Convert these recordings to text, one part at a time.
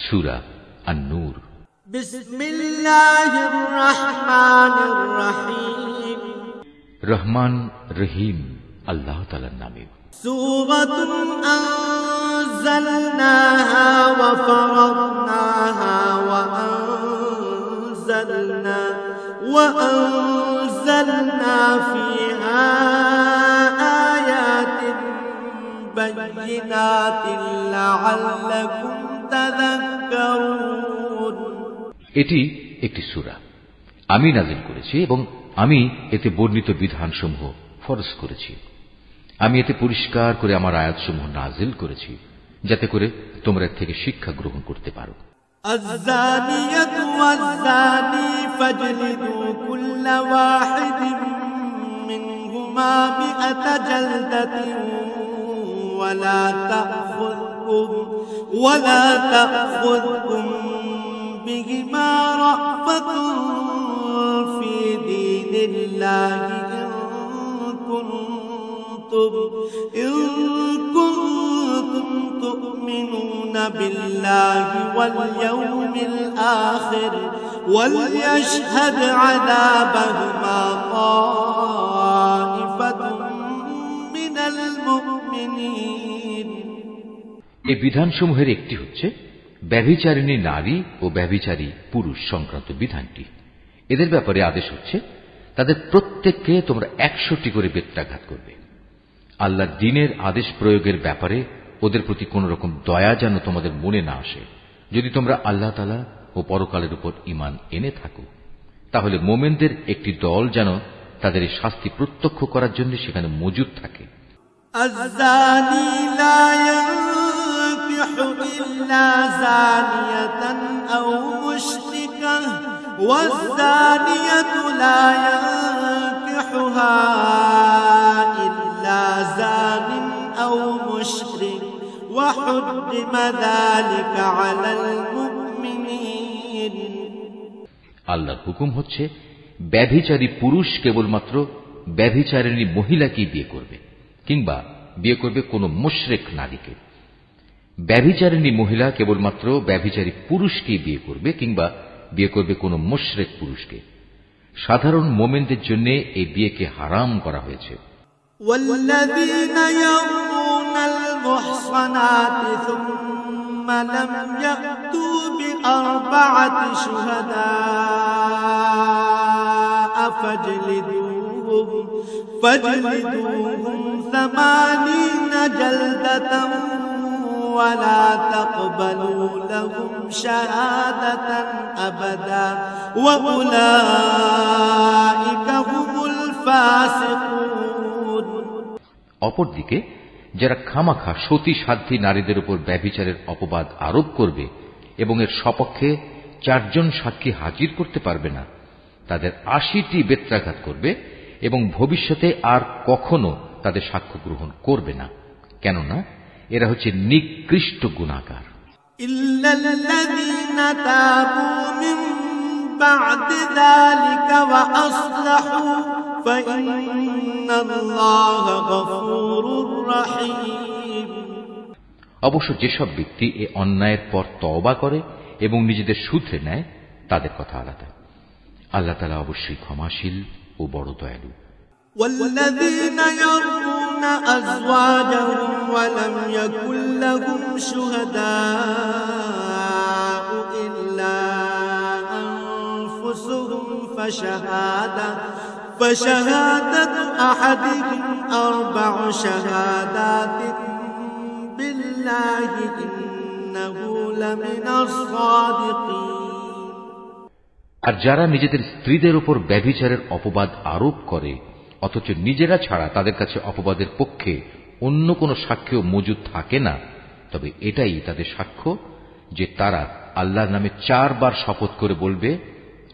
সূরা আন-নূর। বিসমিল্লাহির রহমানির রহিম। রহমান রহিম আল্লাহ তাআলার নামে। সূরাতুন আনজালনাহা ওয়া ফারাদনাহা ওয়া আনজালনা ফিহা আয়াতিন বাইয়িনাতিন লাআল্লাকুম তাযাক্কারুন। এটি একটি সূরা, আমি নাযিল করেছি এবং আমি এতে বর্ণিত বিধানসমূহ ফরজ করেছি। আমি এতে পরিষ্কার করে আমার আয়াতসমূহ নাযিল করেছি, যাতে করে তোমরা এর থেকে শিক্ষা গ্রহণ করতে পারো। আয-যানিয়াতু ওয়াজ-যানি ফাজলিদু কুল্লা ওয়াহিদিন মিনহুমা মিআতা জালদাতিন ওয়ালা তা'খুযকুম বিহিমা রা'ফাতুন ফি দীনিল্লাহি إن كنتم تؤمنون بالله واليوم الآخر وليشهد عذابهما طائفة من المؤمنين। এই বিধানসমূহের একটি হচ্ছে ব্যভিচারিণী নারী ও ব্যভিচারী পুরুষ সংক্রান্ত বিধানটি। এদের ব্যাপারে আদেশ হচ্ছে তাদের প্রত্যেককে তোমরা 100টি করে বেত্রাঘাত করবে। আল্লাহর দ্বীনের আদেশ প্রয়োগের ব্যাপারে ওদের প্রতি কোন রকম দয়া যেন তোমাদের মনে না আসে। যদি তোমরা আল্লাহ তাআলা ও পরকালের উপর ঈমান এনে থাকো, তাহলে মুমিনদের একটি দল যেন তাদের এই শাস্তি প্রত্যক্ষ করার জন্য সেখানে মজুদ থাকে। আয-যানি লা ইয়ানকিহু ইল্লা যানিয়াতান আও মুশরিকাহ ওয়াজ-যানিয়াতু লা ইয়ানকিহুহা ইল্লা যানিন আও মুশরিক ওয়া হুররিমা যালিকা আলাল মুমিনিন। আল্লাহর হুকুম হচ্ছে ব্যভিচারী পুরুষ কেবলমাত্র ব্যভিচারিণী মহিলাকেই বিয়ে করবে, কিংবা বিয়ে করবে কোন মুশরিক নারীকে। ব্যভিচারিণী মহিলা কেবলমাত্র ব্যভিচারী পুরুষকেই বিয়ে করবে, কিংবা বিয়ে করবে কোন মুশরিক পুরুষকে। সাধারণ মুমিনদের জন্য এই বিয়েকে হারাম করা হয়েছে। والذين يرمون المحصنات ثم لم يأتوا بأربعة شهداء فاجلدوهم 80 جلدة ولا تقبلوا لهم شهادة أبدا وأولئك هم الفاسقون। অপরদিকে যারা খামাখা সতী সাধ্বী নারীদের উপর ব্যভিচারের অপবাদ আরোপ করবে এবং এর সপক্ষে 4 জন সাক্ষী হাজির করতে পারবে না, তাদের 80টি বেত্রাঘাত করবে এবং ভবিষ্যতে আর কখনো তাদের সাক্ষ্য গ্রহণ করবে না, কেননা এরা হচ্ছে নিকৃষ্ট গুনাহগার। ইল্লাল্লাযীনা তাবু মিন বা'দি যালিকা ওয়া আসলাহু ফাইন্নাল্লাহা গফুরুর রহিম। অবশ্য যেসব ব্যক্তি এ অন্যায়ের পর তওবা করে এবং নিজেদের শুধরে নেয়, তাদের কথা আলাদা। আল্লাহ তাআলা অবশ্যই ক্ষমাশীল ও বড় দয়ালু। والذين يرمون أزواجهم ولم يكن لهم شهداء إلا أنفسهم فشهادة أحدهم 4 شهادات بالله إنه لمن الصادقين। আর যারা নিজেদের স্ত্রীদের উপর ব্যভিচারের অপবাদ আরোপ করে অথচ নিজেরা ছাড়া তাদের কাছে অপবাদের পক্ষে অন্য কোনো সাক্ষ্য মজুদ থাকে না, তবে এটাই তাদের সাক্ষ্য যে তারা আল্লাহর নামে 4 বার শপথ করে বলবে,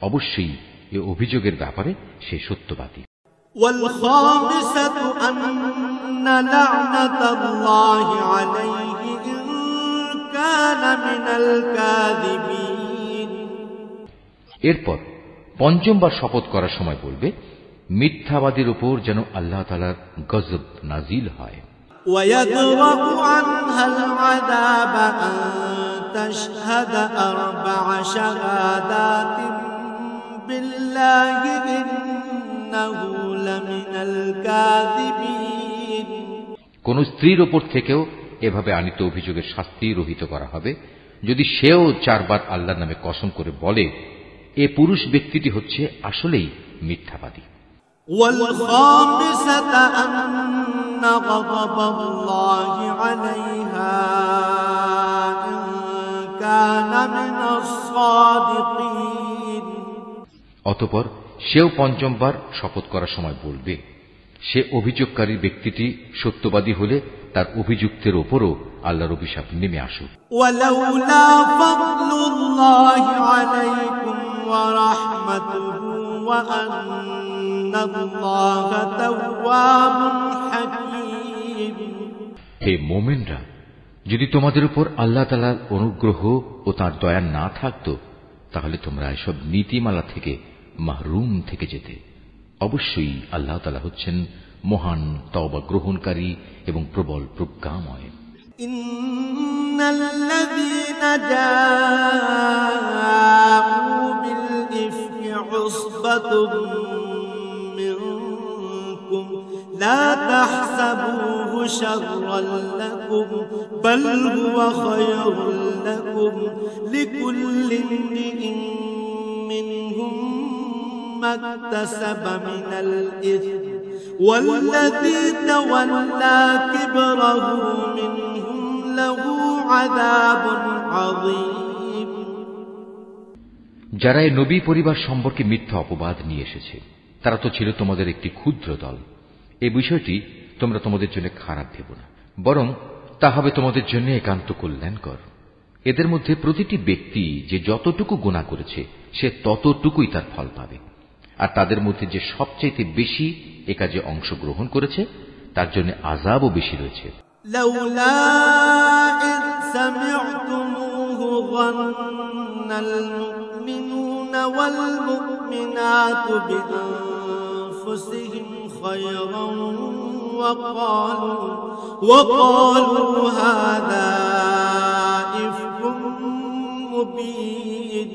অবশ্যই এ অভিযোগের ব্যাপারে সে সত্যবাদী। والخامسة أن لعنة الله عليه إن كان من الكاذبين। এরপর 5ম বার শপথ করার সময় বলবে, মিথ্যাবাদীর উপর যেন আল্লাহ তাআলার গজব নাজিল হয়। ويدرأ عنها العذاب أن تشهد 4 شهادات بالله إنه لمن الكاذبين কোন স্ত্রীর ওপর থেকেও এভাবে আনিত অভিযোগের শাস্তি রহিত করা হবে যদি সেও 4 বার আল্লাহর নামে কসম করে বলে এ পুরুষ ব্যক্তিটি হচ্ছে আসলেই মিথ্যাবাদী। والخامسة أن غضب الله عليها إن كان من الصادقين অতঃপর সেও 5ম বার শপথ করার সময় বলবে সে অভিযোগকারী ব্যক্তিটি সত্যবাদী হলে তার অভিযুক্তের উপরও আল্লাহর অভিশাপ নেমে আসুক। ওয়ালাউলা ফাদলুল্লাহি আলাইকুম ওয়া রাহমাতুহু ওয়া আন্নাল্লাহা তাওয়াবুন হাকীম। হে মুমিনরা, যদি তোমাদের উপর আল্লাহ তাআলার অনুগ্রহ ও তার দয়া না থাকতো তাহলে তোমরা এসব নীতিমালা থেকে মাহরুম থেকে যেতে। অবশ্যই আল্লাহ তাআলা হচ্ছেন মহান তওবা গ্রহণকারী এবং প্রবল প্রজ্ঞাময়। ইন্নাল্লাযীনা জাআউ বিল ইফকি উসবাতুম মিনকুম লা তাহসাবুহু শাররান লাকুম বাল হুয়া খায়রুন লাকুম লিকুল্লি ইমরিইন মিনহুম ما اكتسب من الإثم والذي تولى كبره منهم له عذاب عظيم। যারা এই নবী পরিবার সম্পর্কে মিথ্যা অপবাদ নিয়ে এসেছে তারা তো ছিল তোমাদের একটি ক্ষুদ্র দল। এই বিষয়টি তোমরা তোমাদের জন্য খারাপ ভেবো না, বরং তা হবে তোমাদের জন্য একান্ত কল্যাণকর। এদের মধ্যে প্রতিটি ব্যক্তি যে যতটুকু গুনাহ করেছে সে ততটুকুই তার ফল পাবে, আর তাদের মধ্যে যে সবচেয়ে বেশি এ কাজে অংশগ্রহণ করেছে তার জন্য আযাবও বেশি রয়েছে। লাউলা ইয সামি'তুমুহু যান্নাল মুমিনুনা ওয়াল মুমিনাতু বিআনফুসিহিম খায়রান ওয়া ক্বালু হাযা ইফকুম মুবিন।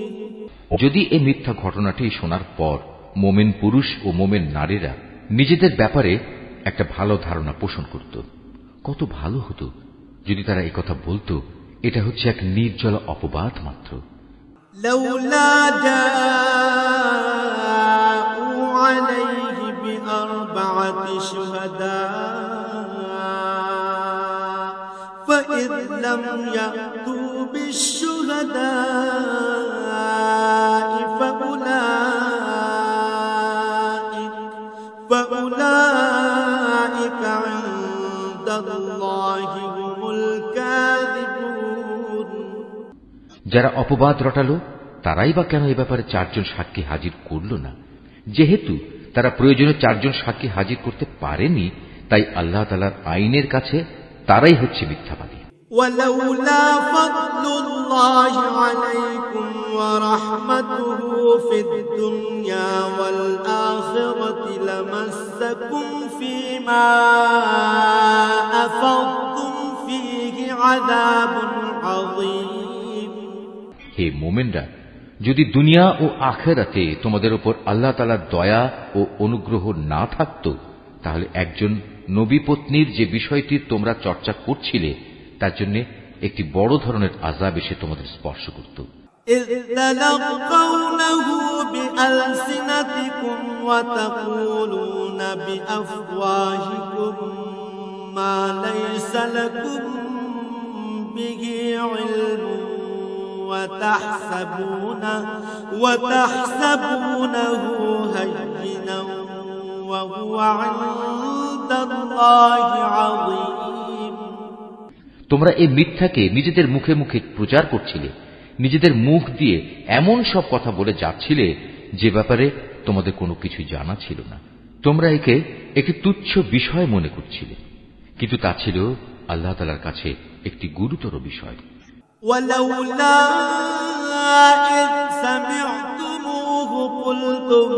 যদি এই মিথ্যা ঘটনাটি শোনার পর মোমেন পুরুষ ও মোমেন নারীরা নিজেদের ব্যাপারে একটা ভালো ধারণা পোষণ করত, কত ভালো হতো যদি তারা একথা বলতো এটা হচ্ছে এক নির্জল অপবাদ মাত্র। লাউলা জাউ আলাইহি বিআরবা'তি শুহাদা ফাইয লাম ইয়াতু বিশ-শুহাদা فأولئك عند الله هم الكاذبون। যারা অপবাদ রটালো তারাই বা কেন এ ব্যাপারে 4 জন সাক্ষী হাজির করল না? যেহেতু তারা প্রয়োজনে 4 জন সাক্ষী হাজির করতে পারেনি, তাই আল্লাহ তাআলার আইনের কাছে তারাই হচ্ছে মিথ্যাবাদী। ولولا فضل الله عليكم ورحمته في الدنيا والآخرة لمسكم فيما أفضتم فيه عذاب عظيم। হে মুমিনরা, যদি দুনিয়া ও আখিরাতে তোমাদের উপর আল্লাহ তাআলার দয়া ও অনুগ্রহ না থাকতো তাহলে একজন নবী পত্নীর যে বিষয়টি তোমরা চর্চা করছিলে তার জন্য একটি বড় ধরনের আযাব এসে তোমাদের স্পর্শ করত। إذ تلقونه بألسنتكم وتقولون بأفواهكم ما ليس لكم به علم وتحسبونه هينا وهو عند الله عظيم। তোমরা এই মিথ্যাকে নিজেদের মুখে মুখে প্রচার করছিলে, নিজেদের মুখ দিয়ে এমন সব কথা বলে যাচ্ছিলে যে ব্যাপারে তোমাদের কোনো কিছু জানা ছিল না। তোমরা একে একটি তুচ্ছ বিষয় মনে করছিলে, কিন্তু তা ছিল আল্লাহ তাআলার কাছে একটি গুরুতর বিষয়। ওয়ালাউলা ইয সামি'তুমুহু কুলতুম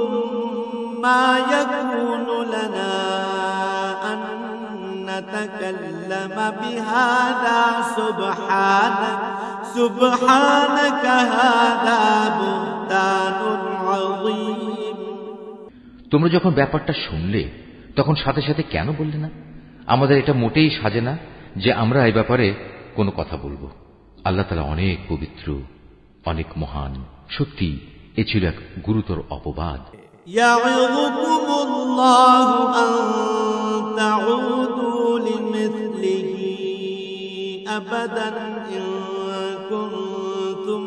মা ইয়াকুনু লানা আন নাতাকাল্লামা বিহাযা سبحانك هذا بهتان عظيم তোমরা যখন ব্যাপারটা শুনলে তখন সাথে সাথে কেন বললে না, আমাদের এটা মোটেই সাজে না যে আমরা এই ব্যাপারে কোনো কথা বলবো। আল্লাহ তাআলা অনেক পবিত্র, অনেক মহান। সত্যি এ ছিল এক গুরুতর অপবাদ। ইয়া'যুকুমুল্লাহু আন তাউদু লিমিসলিহি আবাদান ইন কুনতুম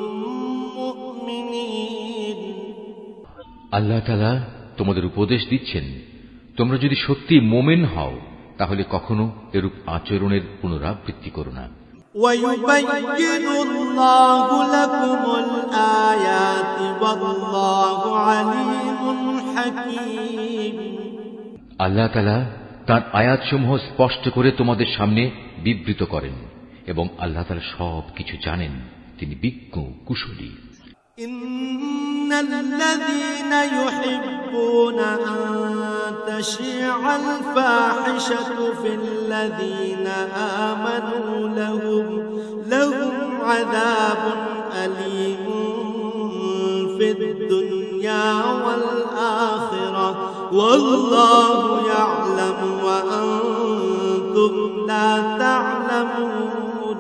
মুমিনিন। আল্লাহ তাআলা তোমাদের উপদেশ দিচ্ছেন, তোমরা যদি সত্যি মুমিন হও তাহলে কখনো এরূপ আচরণের পুনরাবৃত্তি করো না। ওয়ায়ুবায়্যিনুল্লাহু লাকুমুল আয়াতি ওয়াল্লাহু আলীমুন হাকীম। আল্লাহ তাআলা তার আয়াতসমূহ স্পষ্ট করে তোমাদের সামনে বিবৃত করেন এবং আল্লাহ তাআলা সব কিছু জানেন, তিনি বিজ্ঞ কুশলী। ইন্নাল্লাযীনা ইউহিব্বুনা আন তাশি'আল ফাহিশাতু ফিল্লাযীনা আমানু লাহুম আযাবুন আলীমুন ফিদ দুনিয়া ওয়াল আখিরাহ ওয়াল্লাহু ইয়া'লামু ওয়া আনতুম লা তা'লামুন।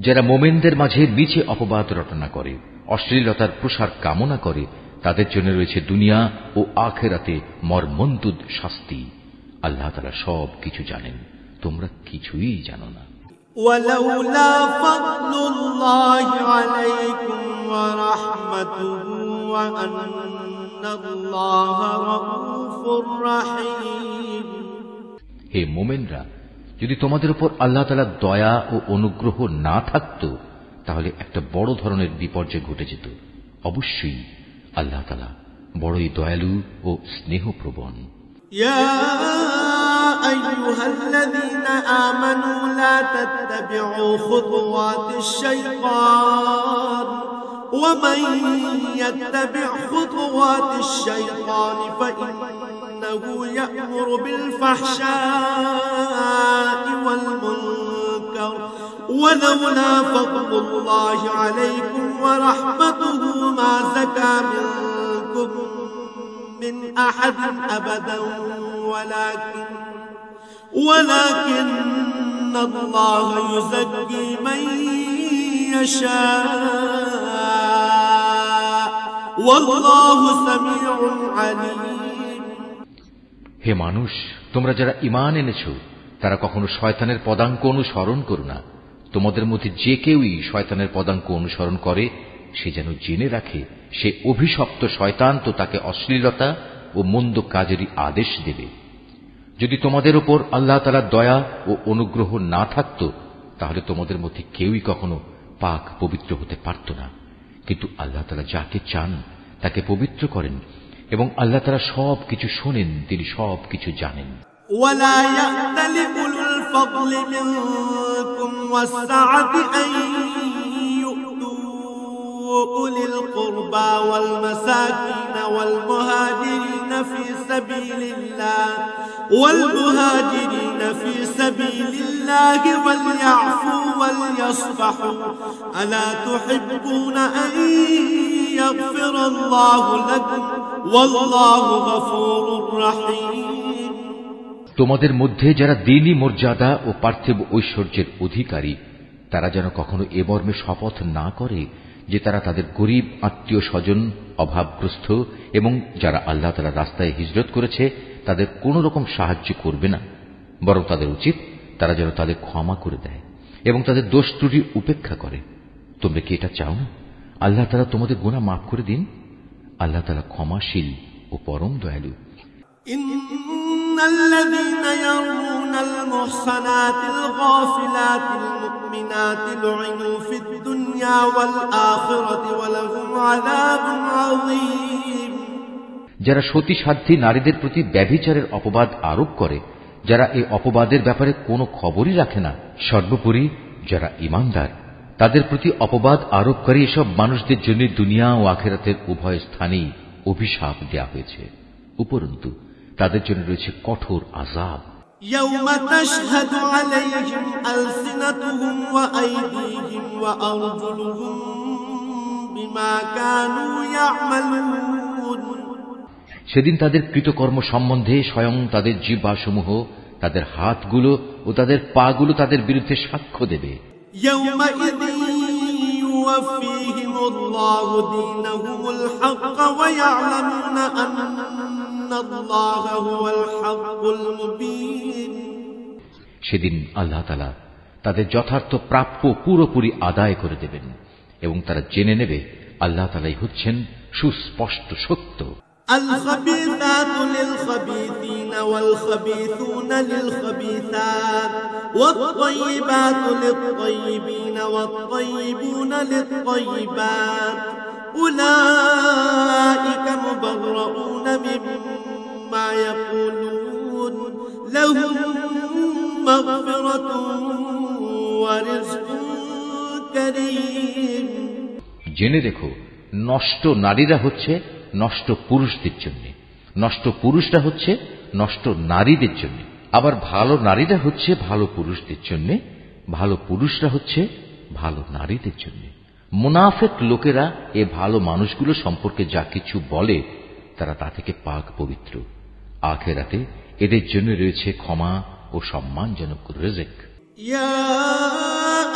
যারা মুমিনদের মাঝে মিছে অপবাদ রটনা করে, অশ্লীলতার প্রসার কামনা করে, তাদের জন্য রয়েছে দুনিয়া ও আখিরাতে মর্মন্তুদ শাস্তি। আল্লাহ তাআলা সব কিছু জানেন, তোমরা কিছুই জানো না। ওয়ালাউলা ফাদলুল্লাহি আলাইকুম ওয়া রাহমাতুহু ওয়া আন্নাল্লাহা রাউফুর রাহিম। হে মুমিনরা, যদি তোমাদের উপর আল্লাহ তাআলার দয়া ও অনুগ্রহ না থাকতো তাহলে একটা বড় ধরনের বিপর্যয় ঘটে যেত। অবশ্যই আল্লাহ তাআলা বড়ই দয়ালু ও স্নেহপ্রবণ। ইয়া আইয়ুহাল্লাযীনা আমানু লা তাত্তাবি'উ খুতুওয়াতিশ শাইতান ওয়া মান ইয়াত্তাবি' খুতুওয়াতিশ শাইতানি ফাইন্নাহু ইয়া'মুরু বিল ফাহশা'i ওয়াল মুনকার ولولا فضل الله عليكم ورحمته ما زكى منكم من أحد أبدا ولكن الله يزكي من يشاء والله سميع عليم। হে মানুষ, তোমরা যারা ঈমান এনেছো তারা কখনো শয়তানের পদাঙ্ক অনুসরণ করো না। তোমাদের মধ্যে যে কেউই শয়তানের পদাঙ্ক অনুসরণ করে সে যেন জেনে রাখে সে অভিশপ্ত শয়তান তো তাকে অশ্লীলতা ও মন্দ কাজেরই আদেশ দেবে। যদি তোমাদের উপর আল্লাহ তাআলার দয়া ও অনুগ্রহ না থাকত তাহলে তোমাদের মধ্যে কেউই কখনো পাক পবিত্র হতে পারত না। কিন্তু আল্লাহ তাআলা যাকে চান তাকে পবিত্র করেন এবং আল্লাহ তাআলা সব কিছু শোনেন, তিনি সব কিছু জানেন। ولا يأتل أولو الفضل منكم والسعة أن يؤتوا أولي القربى والمساكين والمهاجرين في سبيل الله وليعفوا وليصفحوا ألا تحبون أن يغفر الله لكم والله غفور رحيم। তোমাদের মধ্যে যারা দ্বীনি মর্যাদা ও পার্থিব ঐশ্বর্যের অধিকারী তারা যেন কখনো এ মর্মে শপথ না করে যে তারা তাদের গরিব আত্মীয় স্বজন, অভাবগ্রস্ত এবং যারা আল্লাহ তাআলার রাস্তায় হিজরত করেছে তাদের কোন রকম সাহায্য করবে না, বরং তাদের উচিত তারা যেন তাদের ক্ষমা করে দেয় এবং তাদের দোষ ত্রুটি উপেক্ষা করে। তোমরা কি এটা চাও না আল্লাহ তাআলা তোমাদের গুনাহ মাফ করে দিন? আল্লাহ তাআলা ক্ষমাশীল ও পরম দয়ালু। إن الذين يرمون المحصنات الغافلات المؤمنات لعنوا في الدنيا والآخرة ولهم عذاب عظيم। যারা সতী সাধ্বী নারীদের প্রতি ব্যভিচারের অপবাদ আরোপ করে, যারা এই অপবাদের ব্যাপারে কোনো খবরই রাখে না, সর্বোপরি যারা ঈমানদার তাদের প্রতি অপবাদ আরোপকারী এসব মানুষদের জন্য দুনিয়া ও আখিরাতের উভয় স্থানেই অভিশাপ দেয়া হয়েছে। উপরন্তু তাদের জন্য রয়েছে কঠোর আযাব। يوم تشهد عليهم ألسنتهم وأيديهم وأرجلهم بما كانوا يعملون সেদিন তাদের কৃতকর্ম সম্বন্ধে স্বয়ং তাদের জিহ্বাসমূহ, তাদের হাতগুলো ও তাদের পাগুলো তাদের বিরুদ্ধে সাক্ষ্য দেবে। يومئذ يوفيهم الله دينهم الحق ويعلمون أن الله هو الحق المبين সেদিন আল্লাহ তাআলা তাদের যথার্থ প্রাপ্য পুরোপুরি আদায় করে দেবেন এবং তারা জেনে নেবে আল্লাহ তাআলাই হচ্ছেন সুস্পষ্ট সত্য। الخبيثات للخبيثين والخبيثون للخبيثات والطيبات للطيبين والطيبون للطيبات أولئك مبرؤون مما يقولون لهم مغفرة ورزق كريم জেনে দেখো, নষ্ট নারীরা হচ্ছে নষ্ট পুরুষদের জন্য, নষ্ট পুরুষরা হচ্ছে নষ্ট নারীদের জন্য, আবার ভালো নারীরা হচ্ছে ভালো পুরুষদের জন্য, ভালো পুরুষরা হচ্ছে ভালো নারীদের জন্য। মুনাফিক লোকেরা এ ভালো মানুষগুলো সম্পর্কে যা কিছু বলে তারা তা থেকে পাক পবিত্র। আখিরাতে এদের জন্য রয়েছে ক্ষমা ও সম্মানজনক রিজিক। يا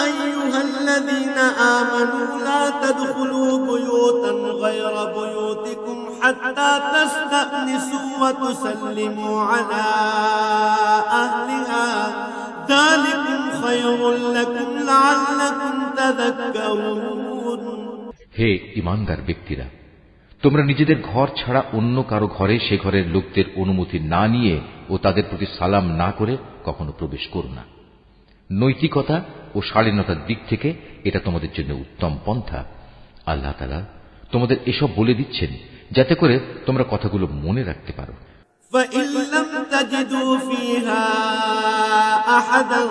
أيها الذين آمنوا لا تدخلوا بيوتا غير بيوتكم حتى تستأنسوا وتسلموا على أهلها ذلكم خير لكم لعلكم تذكرون হে ঈমানদার ব্যক্তিরা, তোমরা নিজেদের ঘর ছাড়া অন্য কারো ঘরে সে ঘরের লোকদের অনুমতি না নিয়ে ও তাদের প্রতি সালাম না করে কখনো প্রবেশ করো না। নৈতিকতা ও শালীনতার দিক থেকে এটা তোমাদের জন্য উত্তম পন্থা। আল্লাহ তাআলা তোমাদের এসব বলে দিচ্ছেন যাতে করে তোমরা কথাগুলো মনে রাখতে পারো। فإن لم تجدوا فيها أحدا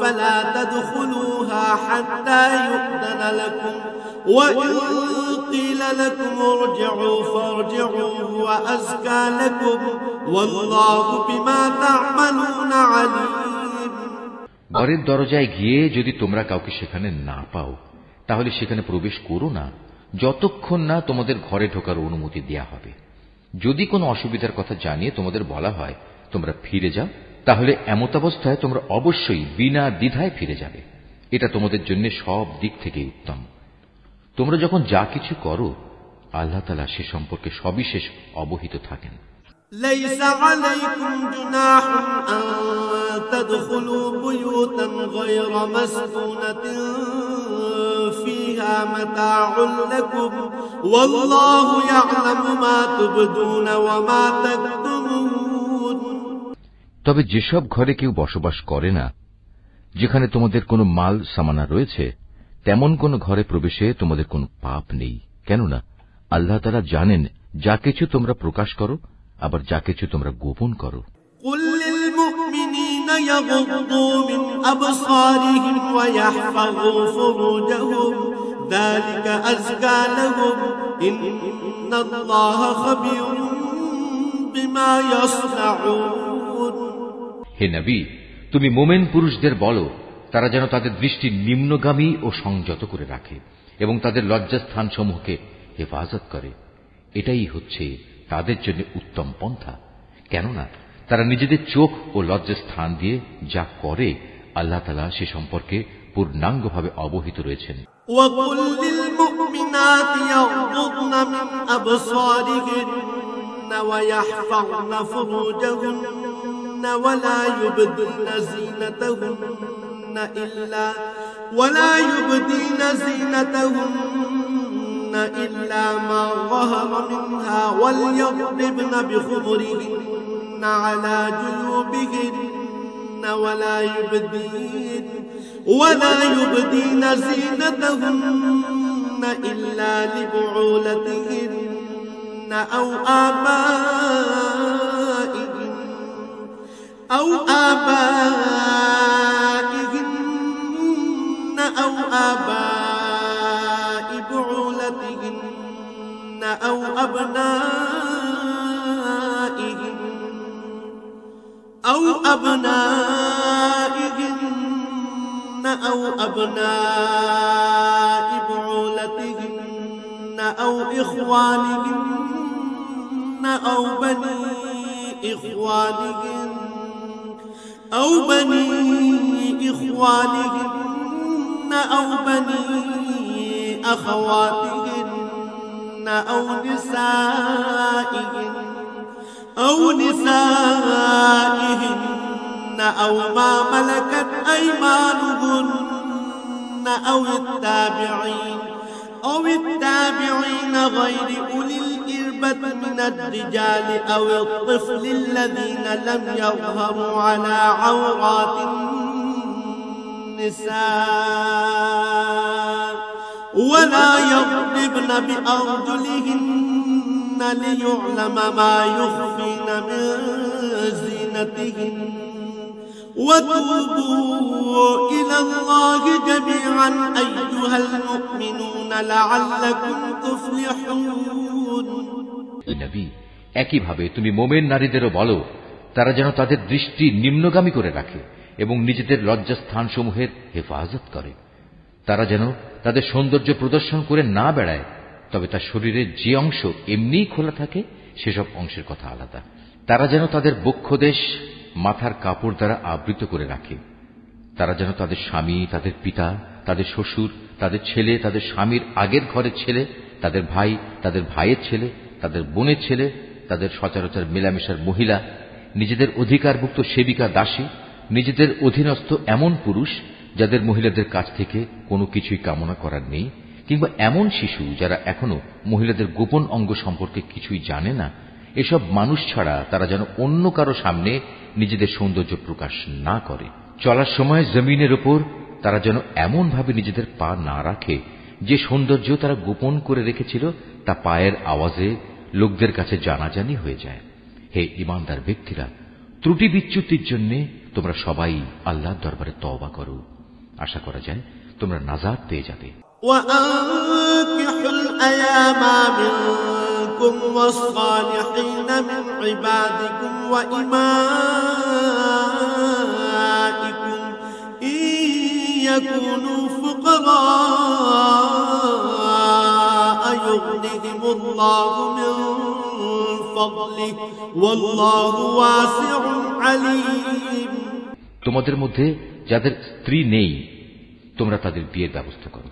فلا تدخلوها حتى يؤذن لكم وإن قيل لكم ارجعوا فارجعوا هو أزكى لكم والله بما تعملون عليم ঘরের দরজায় গিয়ে যদি তোমরা কাউকে সেখানে না পাও তাহলে সেখানে প্রবেশ করো না যতক্ষণ না তোমাদের ঘরে ঢোকার অনুমতি দেয়া হবে। যদি কোনো অসুবিধার কথা জানিয়ে তোমাদের বলা হয় তোমরা ফিরে যাও, তাহলে এমতাবস্থায় তোমরা অবশ্যই বিনা দ্বিধায় ফিরে যাবে। এটা তোমাদের জন্য সব দিক থেকে উত্তম। তোমরা যখন যা কিছু করো আল্লাহ তাআলা সে সম্পর্কে সবিশেষ অবহিত থাকেন। ليس عليكم جناح أن تدخلوا بيوتا غير مسكونة فيها متاع لكم والله يعلم ما تبدون وما تكتمون তবে যেসব ঘরে কেউ বসবাস করে না, যেখানে তোমাদের কোনো মাল সামানা রয়েছে, তেমন কোন ঘরে প্রবেশে তোমাদের কোনো পাপ নেই, কেননা আল্লাহ তাআলা জানেন যা কিছু তোমরা প্রকাশ করো আবার যা কিছু তোমরা গোপন করো। قل للمؤمنين يغضوا من أبصارهم ويحفظوا فروجهم ذلك أزكى لهم إن الله خبير بما يصنعون হে নবী, তুমি মুমিন পুরুষদের বলো তারা যেন তাদের দৃষ্টি নিম্নগামী ও সংযত করে রাখে এবং তাদের লজ্জাস্থানসমূহকে হেফাজত করে। এটাই হচ্ছে তাদের জন্য উত্তম পন্থা, কেননা তারা নিজেদের চোখ ও লজ্জাস্থান দিয়ে যা করে আল্লাহ তাআলা সে সম্পর্কে পূর্ণাঙ্গভাবে অবহিত রয়েছেন। وَقُلْ لِلْمُؤْمِنَاتِ يَغْضُضْنَ مِنْ أَبْصَارِهِنَّ وَيَحْفَظْنَ فُرُوجَهُنَّ وَلَا يُبْدِينَ زِينَتَهُنَّ إِلَّا مَا ظَهَرَ مِنْهَا وَلْيَضْرِبْنَ بِخُمُرِهِنَّ عَلَى جُيُوبِهِنَّ ولا يبدين زينتهن إلا لبعولتهن أو آبائهن أو آباء بعولتهن أو أو أبنائهن أو أبناء بعولتهن أو إخوانهن أو بني إخوانهن أو بني أخواتهن أو نسائهن أو ما ملكت أيمانهن أو التابعين غير أولي الإربة من الرجال أو الطفل الذين لم يظهروا على عورات النساء ولا يضربن بأرجلهن ليعلم ما يخفين من زينتهن وتوبوا إلى الله جميعا أيها المؤمنون لعلكم تفلحون নবী, একইভাবে তুমি মোমেন নারীদেরও বলো তারা যেন তাদের দৃষ্টি নিম্নগামী করে রাখে এবং নিজেদের লজ্জাস্থানসমূহের হেফাজত করে। তারা যেন তাদের সৌন্দর্য প্রদর্শন করে না বেড়ায়, তবে তার শরীরের যে অংশ এমনিই খোলা থাকে সেসব অংশের কথা আলাদা। তারা যেন তাদের বক্ষদেশ মাথার কাপড় দ্বারা আবৃত করে রাখে। তারা যেন তাদের স্বামী, তাদের পিতা, তাদের শ্বশুর, তাদের ছেলে, তাদের স্বামীর আগের ঘরের ছেলে, তাদের ভাই, তাদের ভাইয়ের ছেলে, তাদের বোনের ছেলে, তাদের সচরাচর মেলামেশার মহিলা, নিজেদের অধিকারভুক্ত সেবিকা দাসী, নিজেদের অধীনস্থ এমন পুরুষ যাদের মহিলাদের কাছ থেকে কোনো কিছুই কামনা করার নেই, কিংবা এমন শিশু যারা এখনো মহিলাদের গোপন অঙ্গ সম্পর্কে কিছুই জানে না, এসব মানুষ ছাড়া তারা যেন অন্য কারো সামনে নিজেদের সৌন্দর্য প্রকাশ না করে। চলার সময় জমিনের উপর তারা যেন এমন ভাবে নিজেদের পা না রাখে যে সৌন্দর্য তারা গোপন করে রেখেছিল তা পায়ের আওয়াজে লোকদের কাছে জানাজানি হয়ে যায়। হে ঈমানদার ব্যক্তিরা, ত্রুটি বিচ্যুতির জন্য তোমরা সবাই আল্লাহর দরবারে তওবা করো। আশা করা যায় তোমরা নাজাত পেয়ে যাবে। وأنكحوا الأيام منكم والصالحين من عبادكم وإمائكم إن يكونوا فقراء يغنهم الله من فضله والله واسع عليم। তোমাদের মধ্যে যাদের স্ত্রী নেই তোমরা তাদের বিয়ের ব্যবস্থা করো।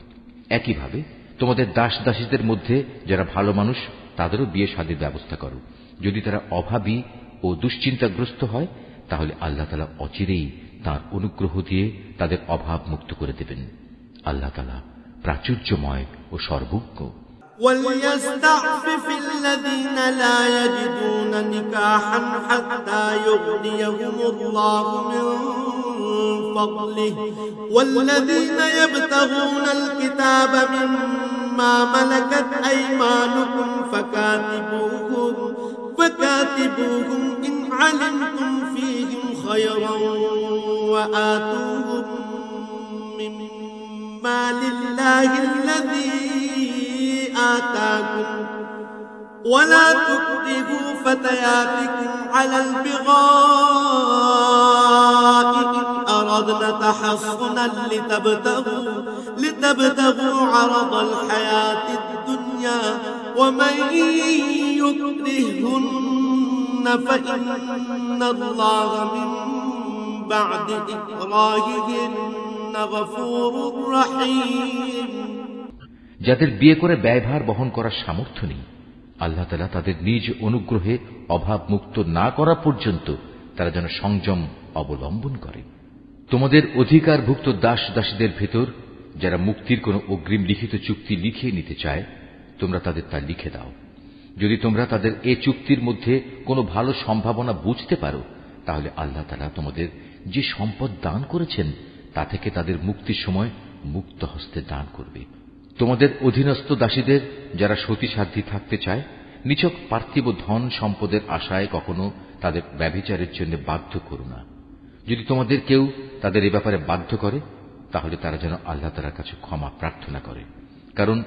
একইভাবে তোমাদের দাস দাসীদের মধ্যে যারা ভালো মানুষ তাদেরও বিয়ে শাদীর ব্যবস্থা করো। যদি তারা অভাবী ও দুশ্চিন্তাগ্রস্ত হয় তাহলে আল্লাহ তাআলা অচিরেই তাঁর অনুগ্রহ দিয়ে তাদের অভাব মুক্ত করে দেবেন। আল্লাহ তাআলা প্রাচুর্যময় ও সর্বজ্ঞ। وليستعفف الذين لا يجدون نكاحا حتى يغنيهم الله من فضله والذين يبتغون الكتاب مما ملكت أيمانكم فكاتبوهم إن علمتم فيهم خيرا وآتوهم مما لله الذي آتاكم ولا تكرهوا فتياتكم على البغاء إن أردنا تحصنا لتبتغوا عرض الحياة الدنيا ومن يكرهن فإن الله من بعد إكراههن غفور رحيم। যাদের বিয়ে করে ব্যয়ভার বহন করার সামর্থ্য নেই, আল্লাহ তাআলা তাদের নিজ অনুগ্রহে অভাব মুক্ত না করা পর্যন্ত তারা যেন সংযম অবলম্বন করে। তোমাদের অধিকারভুক্ত দাস দাসীদের ভেতর যারা মুক্তির কোন অগ্রিম লিখিত চুক্তি লিখিয়ে নিতে চায় তোমরা তাদের তা লিখে দাও। যদি তোমরা তাদের এ চুক্তির মধ্যে কোনো ভালো সম্ভাবনা বুঝতে পারো তাহলে আল্লাহ তাআলা তোমাদের যে সম্পদ দান করেছেন তা থেকে তাদের মুক্তির সময় মুক্ত হস্তে দান করবে। তোমাদের অধীনস্থ দাসীদের যারা সতীসাধ্যী থাকতে চায় নিছক পার্থিব ধন সম্পদের আশায় কখনো তাদের ব্যভিচারের জন্য বাধ্য করো না। যদি তোমাদের কেউ তাদের এ ব্যাপারে বাধ্য করে তাহলে তারা যেন আল্লাহ তাআলার কাছে ক্ষমা প্রার্থনা করে, কারণ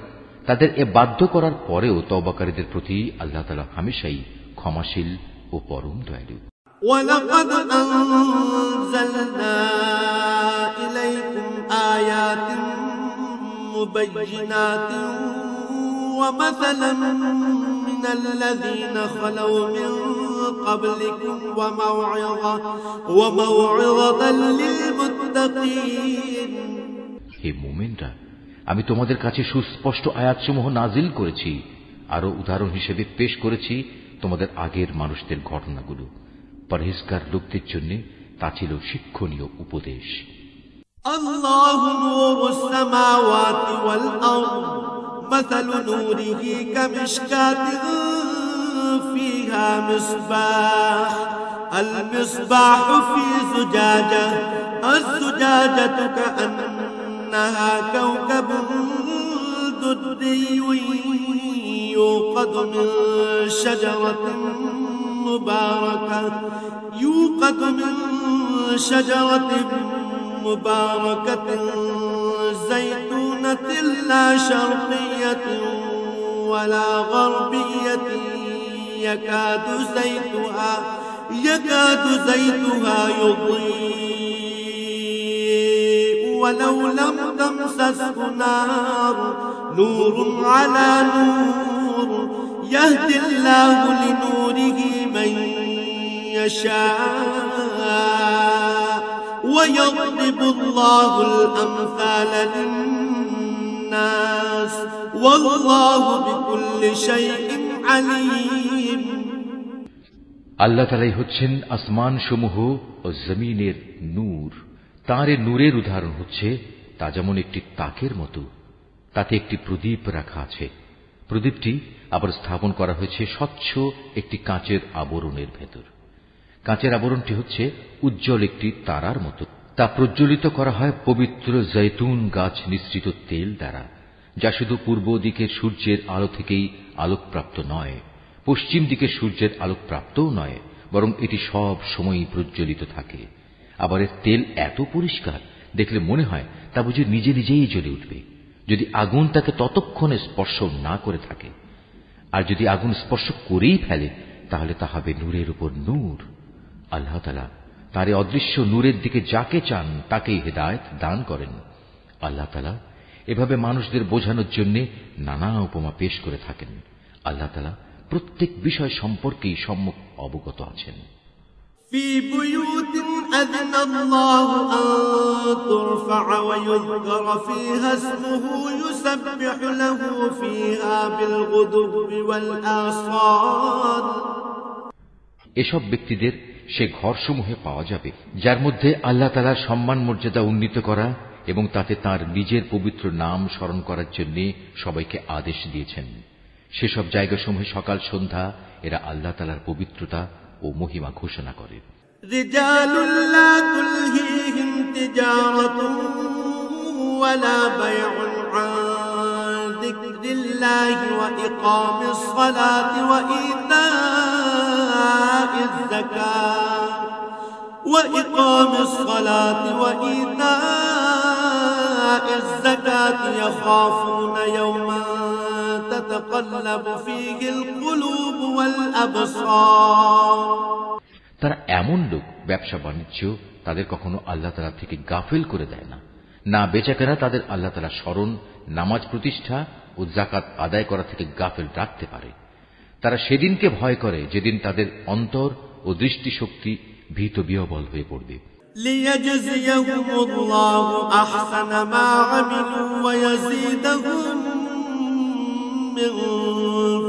তাদের এ বাধ্য করার পরেও তওবাকারীদের প্রতি আল্লাহ তাআলা হামেশাই ক্ষমাশীল ও পরম দয়ালু। ولقد أنزلنا إليكم آيات مبينات ومثلا من الذين خلوا من قبلكم وموعظة للمتقين. হে মুমিনরা, আমি তোমাদের কাছে সুস্পষ্ট আয়াতসমূহ নাজিল করেছি, আরো উদাহরণ হিসেবে পেশ করেছি তোমাদের আগের মানুষদের ঘটনাগুলো। পরহেজগার লোকদের জন্য তা ছিল শিক্ষণীয় উপদেশ। الله نور السماوات والأرض مثل نوره كمشكاة فيها مصباح المصباح في زجاجة الزجاجة كأنها كوكب دري يوقد من شجرة مباركة زيتونة لا شرقية ولا غربية يكاد زيتها يضيء ولو لم تمسسه نور على نور يهدي الله لنوره من يشاء ويضرب الله الأمثال للناس والله بكل شيء عليم. আল্লাহ তাআলাই হচ্ছেন আসমান সমূহ ও জমিনের নূর। তাঁর নূরের উদাহরণ হচ্ছে তা যেমন একটি তাকের মতো, তাতে একটি প্রদীপ রাখা আছে। প্রদীপটি আবার স্থাপন করা হয়েছে স্বচ্ছ একটি কাঁচের আবরণের ভেতর। কাঁচের আবরণটি হচ্ছে উজ্জ্বল একটি তারার মতো। তা প্রজ্বলিত করা হয় পবিত্র জৈতুন গাছ নিঃসৃত তেল দ্বারা, যা শুধু পূর্ব দিকের সূর্যের আলো থেকেই আলোকপ্রাপ্ত নয়, পশ্চিম দিকের সূর্যের আলোকপ্রাপ্তও নয়, বরং এটি সব সময়ই প্রজ্বলিত থাকে। আবার এর তেল এত পরিষ্কার, দেখলে মনে হয় তা বুঝি নিজে নিজেই জ্বলে উঠবে, যদি আগুন তাকে ততক্ষণে স্পর্শ না করে থাকে। আর যদি আগুন স্পর্শ করেই ফেলে, তাহলে তা হবে নূরের উপর নূর। আল্লাহ তাআলা তার অদৃশ্য নূরের দিকে যাকে চান তাকেই হেদায়েত দান করেন। আল্লাহ তাআলা এভাবে মানুষদের বোঝানোর জন্য নানা উপমা পেশ করে থাকেন। আল্লাহ তাআলা প্রত্যেক বিষয় সম্পর্কেই সম্যক অবগত আছেন। في بيوت أذن الله أن ترفع ويذكر فيها اسمه يسبح له فيها بالغدو والآصال. এসব ব্যক্তিদের সে ঘরসমূহে পাওয়া যাবে যার মধ্যে আল্লাহ তাআলার সম্মান মর্যাদা উন্নীত করা এবং তাতে তার নিজের পবিত্র নাম স্মরণ করার জন্য সবাইকে আদেশ দিয়েছেন। সেসব জায়গাসমূহে সকাল সন্ধ্যা এরা আল্লাহ তাআলার পবিত্রতা ও মহিমা ঘোষণা করে। রিজালুল লা তুলহিহিম তিজারাতুন ওয়ালা বাইউন আন যিকরিল্লাহি ওয়া ইকামিস সালাতি ওয়া ইতাইজ যাকাত ইয়াখাফুনা ইয়াওমান তাতাকাল্লাবু ফীহিল কুলুব ওয়াল আবসার. তারা এমন লোক, ব্যবসা বাণিজ্য তাদের কখনো আল্লাহ তাআলা থেকে গাফিল করে দেয় না, না বেচাকেনা তাদের আল্লাহ তাআলা স্মরণ, নামাজ প্রতিষ্ঠা ও যাকাত আদায় করা থেকে গাফিল রাখতে পারে। তারা সেদিনকে ভয় করে যেদিন তাদের অন্তর ও দৃষ্টিশক্তি ভীত বিহ্বল হয়ে পড়বে। লিয়াজজিয়াহুমুল্লাহু আহসানা মা আমিলু ওয়া ইয়াজিদাহুম মিন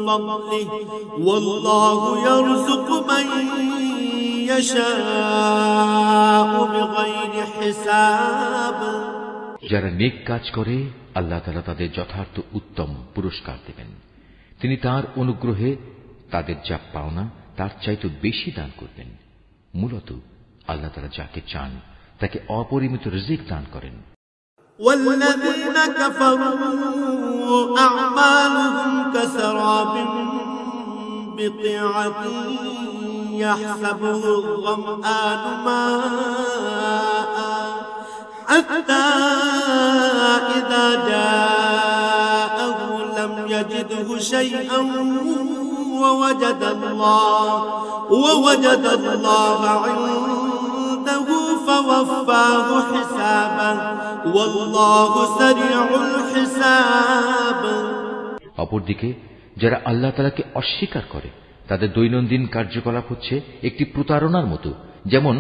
ফাদলিহি ওয়াল্লাহু ইয়ারযুকু মান ইয়াশাউ বিগাইরি হিসাব. যারা নেক কাজ করে আল্লাহ তাআলা তাদের যথার্থ উত্তম পুরস্কার দেবেন। তিনি তার অনুগ্রহে তাদের যা পাওনা তার চাইতে বেশি দান করবেন। মূলত আল্লাহ তাআলা যাকে চান তাকে অপরিমিত রিজিক দান করেন। والذين كفروا أعمالهم كسراب بقيعة يحسبه الظمآن ماء حتى إذا جاءه لم يجده شيئا ووجد الله عنده فوفاه حسابه والله سريع الحساب। অপরদিকে যারা আল্লাহ তাআলাকে অস্বীকার করে তাদের দৈনন্দিন কার্যকলাপ হচ্ছে একটি প্রতারণার মতো, যেমন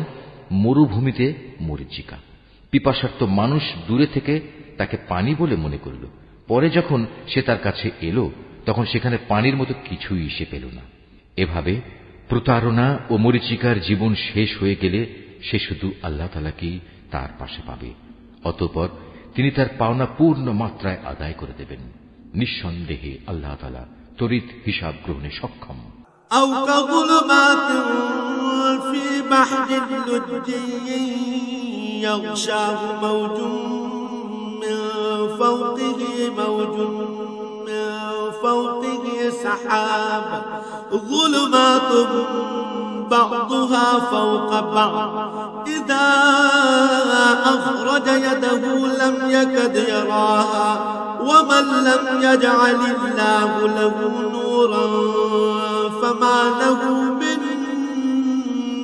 মরুভূমিতে মরীচিকা। পিপাসার্ত মানুষ দূরে থেকে তাকে পানি বলে মনে করল, পরে যখন সে তার কাছে এলো তখন সেখানে পানির মতো কিছুই সে পেল না। এভাবে প্রতারণা ও মরীচিকার জীবন শেষ হয়ে গেলে সে শুধু আল্লাহ তাআলাকেই তার পাশে পাবে, অতঃপর তিনি তার পাওনা পূর্ণ মাত্রায় আদায় করে দেবেন। নিঃসন্দেহে আল্লাহ তাআলা তড়িৎ হিসাব গ্রহণে সক্ষম। أو كظلمات في بحر لجي يغشاه موج من فوقه سحاب ظلمات بعضها فوق بعض إذا أخرج يده لم يكد يراها ومن لم يجعل الله له نورا فما له من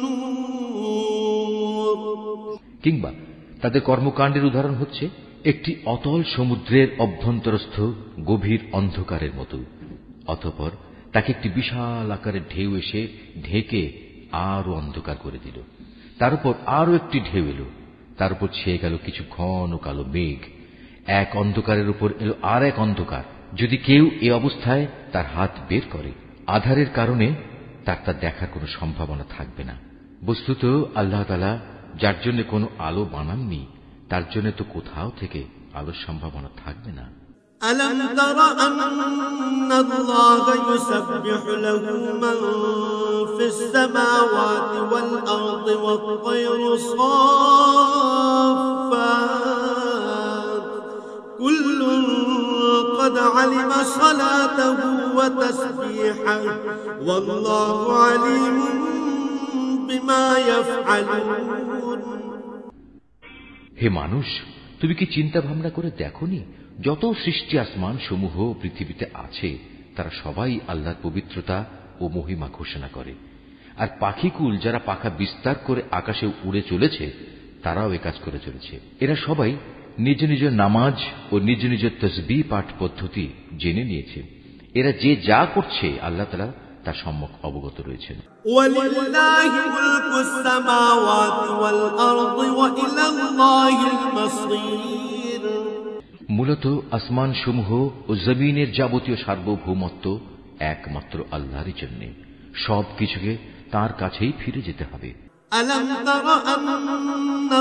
نور। কিংবা তাদের কর্মকাণ্ডের উদাহরণ হচ্ছে একটি অতল সমুদ্রের অভ্যন্তরস্থ গভীর অন্ধকারের মতো, অতঃপর তাকে একটি বিশাল আকারের ঢেউ এসে ঢেকে আরো অন্ধকার করে দিল। তার উপর আরো একটি ঢেউ এলো, তার উপর ছেয়ে গেল কিছু ঘন কালো মেঘ। এক অন্ধকারের উপর এলো আর এক অন্ধকার। যদি কেউ এ অবস্থায় তার হাত বের করে, আধারের কারণে তার তা দেখার কোনো সম্ভাবনা থাকবে না। বস্তুত আল্লাহ তাআলা যার জন্য কোনো আলো বানাননি তার জন্য তো কোথাও থেকে আলোর সম্ভাবনা থাকবে না। ألم تر أن الله يسبح له من في السماوات والأرض والطير صافات كل قد علم صلاته وتسبيحه والله عليم بما يفعلون। হে মানুষ, তুমি কি চিন্তা ভাবনা করে দেখোনি যত সৃষ্টি আসমান সমূহ পৃথিবীতে আছে তারা সবাই আল্লাহর পবিত্রতা ও মহিমা ঘোষণা করে, আর পাখিকুল যারা পাখা বিস্তার করে আকাশে উড়ে চলেছে তারাও এ কাজ করে চলেছে। এরা সবাই নিজ নিজ নামাজ ও নিজ নিজ তসবিহ পাঠ পদ্ধতি জেনে নিয়েছে। এরা যে যা করছে আল্লাহ তাআলা তার সম্মুখ অবগত রয়েছেন। ওয়ালিল্লাহি মুলকুস সামাওয়াতি ওয়াল আরদি ওয়া ইলাল্লাহিল মাসীর। মূলত আসমান সমূহ ও জমিনের যাবতীয় সার্বভৌমত্ব একমাত্র আল্লাহরই জন্য, সব কিছুকে তার কাছেই ফিরে যেতে হবে। ألم تر أن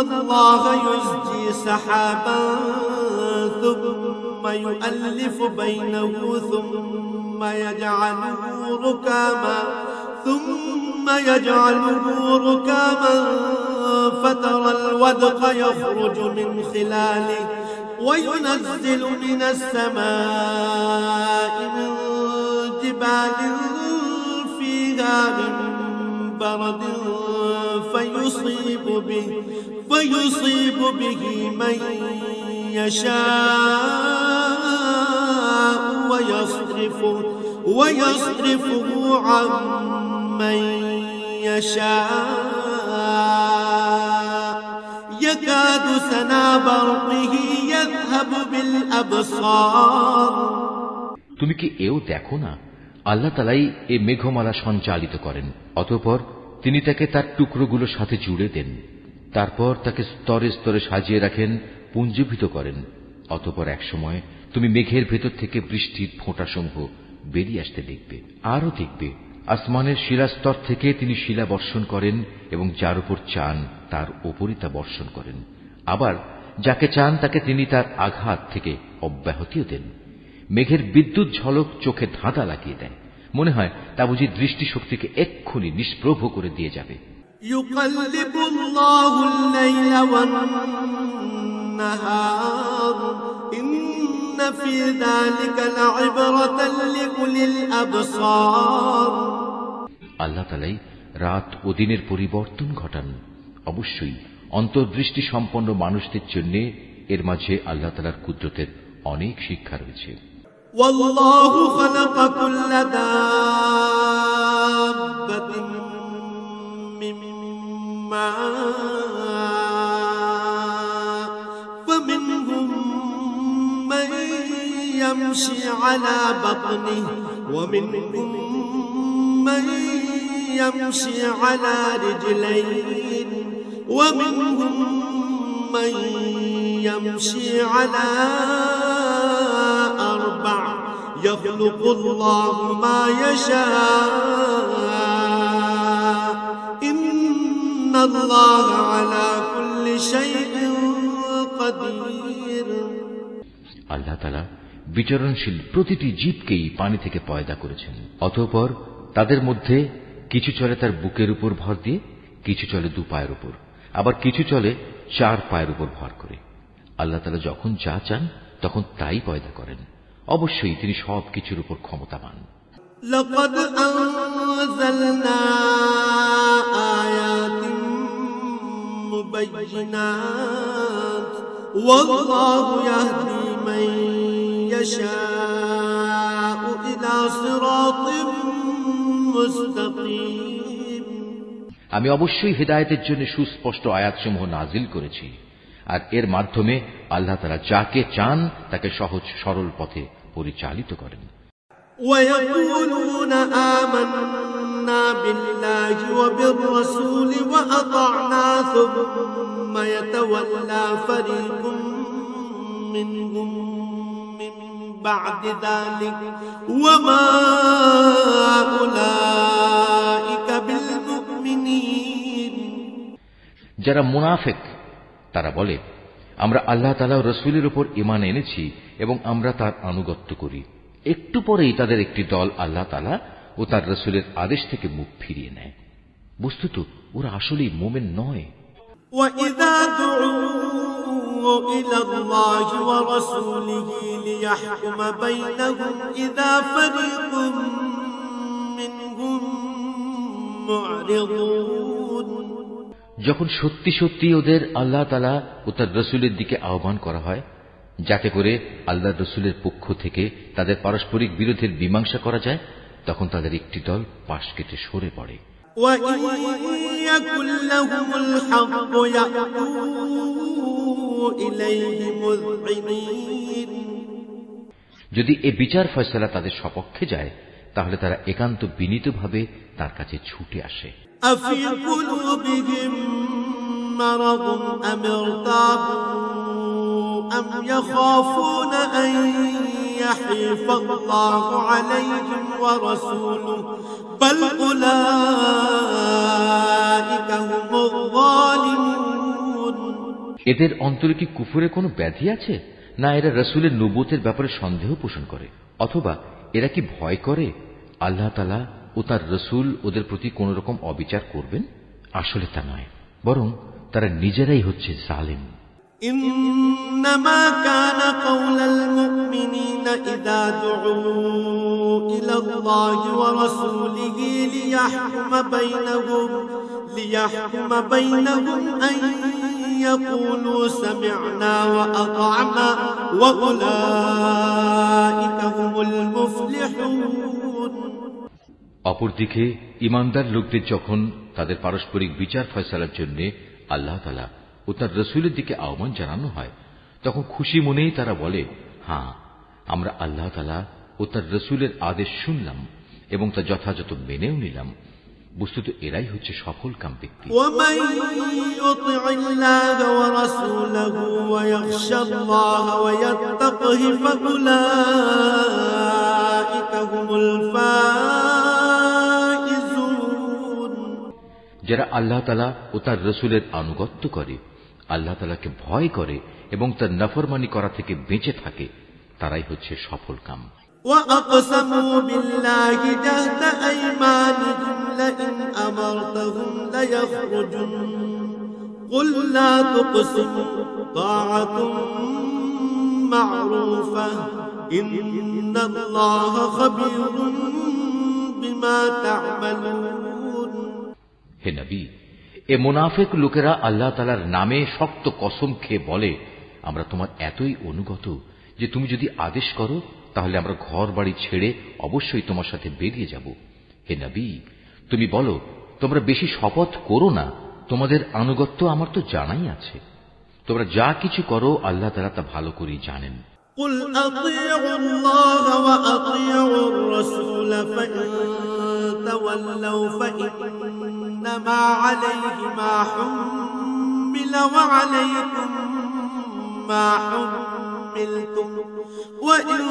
الله يزجي سحابا ثم يؤلف بينه ثم يجعله ركاما فترى الودق يخرج من خلاله وينزل من السماء من جبال فيها من برد فيصيب به من يشاء ويصرفه عن من يشاء يكاد سنا برقه يذهب بالأبصار। তুমি কি এও দেখো না, আল্লাহ তাআলাই এই মেঘমালা সঞ্চালিত করেন, অতঃপর তিনি তাকে তার টুকরোগুলোর সাথে জুড়ে দেন, তারপর তাকে স্তরে স্তরে সাজিয়ে রাখেন, পুঞ্জীভূত করেন। অতঃপর এক সময় তুমি মেঘের ভেতর থেকে বৃষ্টির ফোঁটাসমূহ বেরিয়ে আসতে দেখবে। আরও দেখবে আসমানের শিলাস্তর থেকে তিনি শিলা বর্ষণ করেন এবং যার উপর চান তার ওপরই তা বর্ষণ করেন। আবার যাকে চান তাকে তিনি তার আঘাত থেকে অব্যাহতিও দেন। মেঘের বিদ্যুৎ ঝলক চোখে ধাঁধা লাগিয়ে দেয়, মনে হয় তা বুঝি দৃষ্টিশক্তিকে এক্ষুনি নিষ্প্রভ করে দিয়ে যাবে। يقلب الله الليل والنهار إن في ذلك لعبرة لأولي الأبصار। আল্লাহ তাআলাই রাত ও দিনের পরিবর্তন ঘটান, অবশ্যই অন্তর্দৃষ্টি সম্পন্ন মানুষদের জন্য এর মাঝে আল্লাহ তাআলার কুদরতের অনেক শিক্ষা রয়েছে। والله خلق كل دابة من ماء فمنهم من يمشي على بطنه ومنهم من يمشي على رجلين ومنهم من يمشي على أربع يخلق الله ما يشاء إن الله على كل شيء قدير আল্লাহ তাআলা বিচরণশীল প্রতিটি জীবকেই পানি থেকে পয়দা করেছেন। অতঃপর তাদের মধ্যে কিছু চলে তার বুকের উপর ভর দিয়ে, কিছু চলে 2 পায়ের উপর, আবার কিছু চলে 4 পায়ের উপর ভর করে। আল্লাহ তাআলা যখন যা চান তখন তাই পয়দা করেন। অবশ্যই তিনি সবকিছুর উপর ক্ষমতাবান। لقد أنزلنا آيات مبينات والله يهدي من يشاء إلى صراط مستقيم আমি অবশ্যই হিদায়াতের জন্য সুস্পষ্ট আয়াতসমূহ নাজিল করেছি, আর এর মাধ্যমে আল্লাহ তাআলা যাকে চান তাকে সহজ সরল পথে পরিচালিত করেন। ويقولون آمنا بالله وبالرسول وأطعنا ثم يتولى فريق منهم من بعد ذلك وما أولئك بالمؤمنين যারা মুনাফিক তারা বলে, আমরা আল্লাহ তাআলা ও রাসূলের উপর ঈমান এনেছি এবং আমরা তার আনুগত্য করি। একটু পরেই তাদের একটি দল আল্লাহ তাআলা ও তার রাসূলের আদেশ থেকে মুখ ফিরিয়ে নেয়। বস্তুত ওরা আসলেই মুমিন নয়। وَإِذَا دُعُوا إِلَى اللَّهِ وَرَسُولِهِ لِيَحْكُمَ بَيْنَهُمْ إِذَا فَرِيقٌ مِّنْهُم مُّعْرِضُونَ যখন সত্যি সত্যি ওদের আল্লাহ তাআলা ও তার রাসূলের দিকে আহ্বান করা হয়, যাতে করে আল্লাহর রাসূলের পক্ষ থেকে তাদের পারস্পরিক বিরোধের মীমাংসা করা যায়, তখন তাদের একটি দল পাশ কেটে সরে পড়ে। وَإِن يَكُن لَّهُمُ الْحَقُّ يَأْتُوا إِلَيْهِ مُذْعِنِينَ যদি এ বিচার ফয়সালা তাদের সপক্ষে যায়, তাহলে তারা একান্ত বিনীতভাবে তার কাছে ছুটে আসে। أَفِي قُلُوبِهِم مَّرَضٌ أَمِ ارْتَابُوا أَمْ يَخَافُونَ أَن يَحِيفَ اللَّهُ عَلَيْهِمْ وَرَسُولُهُ بَلْ أُولَٰئِكَ هُمُ الظَّالِمُونَ এদের অন্তরে কি কুফরে কোনো ব্যাধি আছে, না এরা রাসূলের নবুয়তের ব্যাপারে সন্দেহ পোষণ করে, অথবা এরা কি ভয় করে আল্লাহ তাআলা ও তার রাসূল ওদের প্রতি কোন রকম অবিচার করবেন? আসলে তা নয়, বরং তারা নিজেরাই হচ্ছে জালিম। إنما كان قول المؤمنين إذا دعوا إلى الله ورسوله ليحكم بينهم أن يقولوا سمعنا وأطعنا وأولئك هم المفلحون অপরদিকে ঈমানদার লোকদের যখন তাদের পারস্পরিক বিচার ফয়সালার জন্য আল্লাহ তাআলা ও তার রাসূলের দিকে আহ্বান জানানো হয়, তখন খুশি মনেই তারা বলে, হ্যাঁ, আমরা আল্লাহ তাআলা ও তার রাসূলের আদেশ শুনলাম এবং তা যথাযথ মেনেও নিলাম। বস্তুত এরাই হচ্ছে সফলকাম ব্যক্তি। ومن يطع الله ورسوله ويخشى الله ويتقه فأولئك هم الفائزون যারা আল্লাহ তাআলা ও তার রাসূলের আনুগত্য করে, আল্লাহ তাআলাকে ভয় করে এবং তার নাফরমানি করা থেকে বেঁচে থাকে, তারাই হচ্ছে সফলকাম। وأقسموا بالله جهد أيمانهم لئن أمرتهم ليخرجن قل لا تقسموا طاعة معروفة إن الله خبير بما تعملون হে নবী, এ মুনাফিক লোকেরা আল্লাহ তাআলার নামে শক্ত কসম খেয়ে বলে, আমরা তোমার এতই অনুগত যে তুমি যদি আদেশ করো তাহলে আমরা ঘর বাড়ি ছেড়ে অবশ্যই তোমার সাথে বেরিয়ে যাব। হে নবী, তুমি বলো, তোমরা বেশি শপথ করো না, তোমাদের আনুগত্য আমার তো জানাই আছে। তোমরা যা কিছু করো আল্লাহ তাআলা তা ভালো করেই জানেন। قل أطيعوا الله وأطيعوا الرسول فإن تولوا فإنما عليه ما حمل وعليكم ما حملتم وإن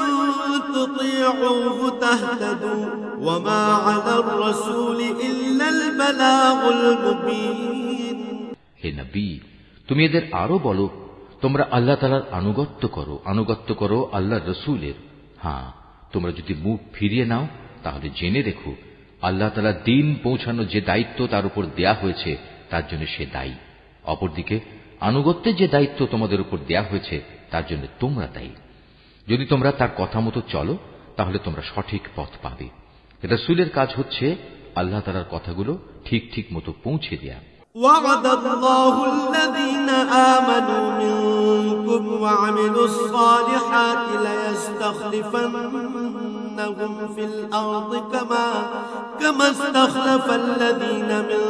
تطيعوه تهتدوا وما على الرسول إلا البلاغ المبين। হে নবী, তুমি এদের আরো বলো, তোমরা আল্লাহ তাআলার আনুগত্য করো আল্লাহর রসুলের। হ্যাঁ, তোমরা যদি মুখ ফিরিয়ে নাও তাহলে জেনে রেখো, আল্লাহ তাআলা দ্বীন পৌঁছানোর যে দায়িত্ব তার উপর দেয়া হয়েছে তার জন্য সে দায়ী। অপরদিকে আনুগত্যের যে দায়িত্ব তোমাদের উপর দেয়া হয়েছে তার জন্য তোমরা দায়ী। যদি তোমরা তার কথা মতো চলো তাহলে তোমরা সঠিক পথ পাবে। রসুলের কাজ হচ্ছে আল্লাহ তাআলার কথাগুলো ঠিক মতো পৌঁছে দেয়া। وعد الله الذين آمنوا منكم وعملوا الصالحات ليستخلفنهم في الأرض كما استخلف الذين من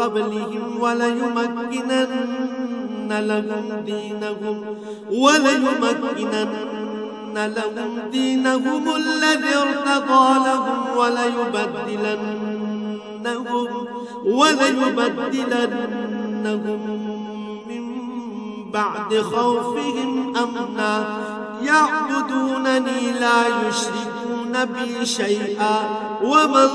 قبلهم وليمكنن لهم دينهم الذي ارتضى لهم وليبدلنهم من بعد خوفهم أمنا يعبدونني لا يشركون بي شيئا ومن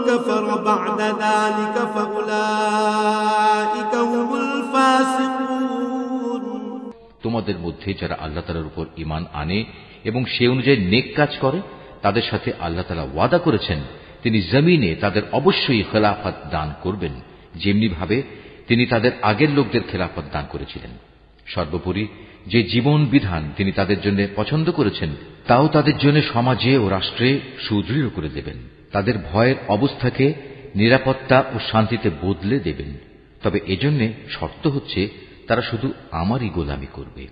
كفر بعد ذلك فأولئك هم الفاسقون। তোমাদের মধ্যে যারা আল্লাহ তাআলার উপর ঈমান আনে এবং সে অনুযায়ী নেক কাজ করে তাদের সাথে আল্লাহ তাআলা ওয়াদা করেছেন তিনি জমিনে তাদের অবশ্যই খেলাফত দান করবেন, যেমনি ভাবে তিনি তাদের আগের লোকদের খেলাফত দান করেছিলেন। সর্বোপরি যে জীবন বিধান তিনি তাদের জন্য পছন্দ করেছেন তাও তাদের জন্য সমাজে ও রাষ্ট্রে সুদৃঢ় করে দেবেন। তাদের ভয়ের অবস্থাকে নিরাপত্তা ও শান্তিতে বদলে দেবেন। তবে এজন্য শর্ত হচ্ছে তারা শুধু আমারই গোলামি করবে,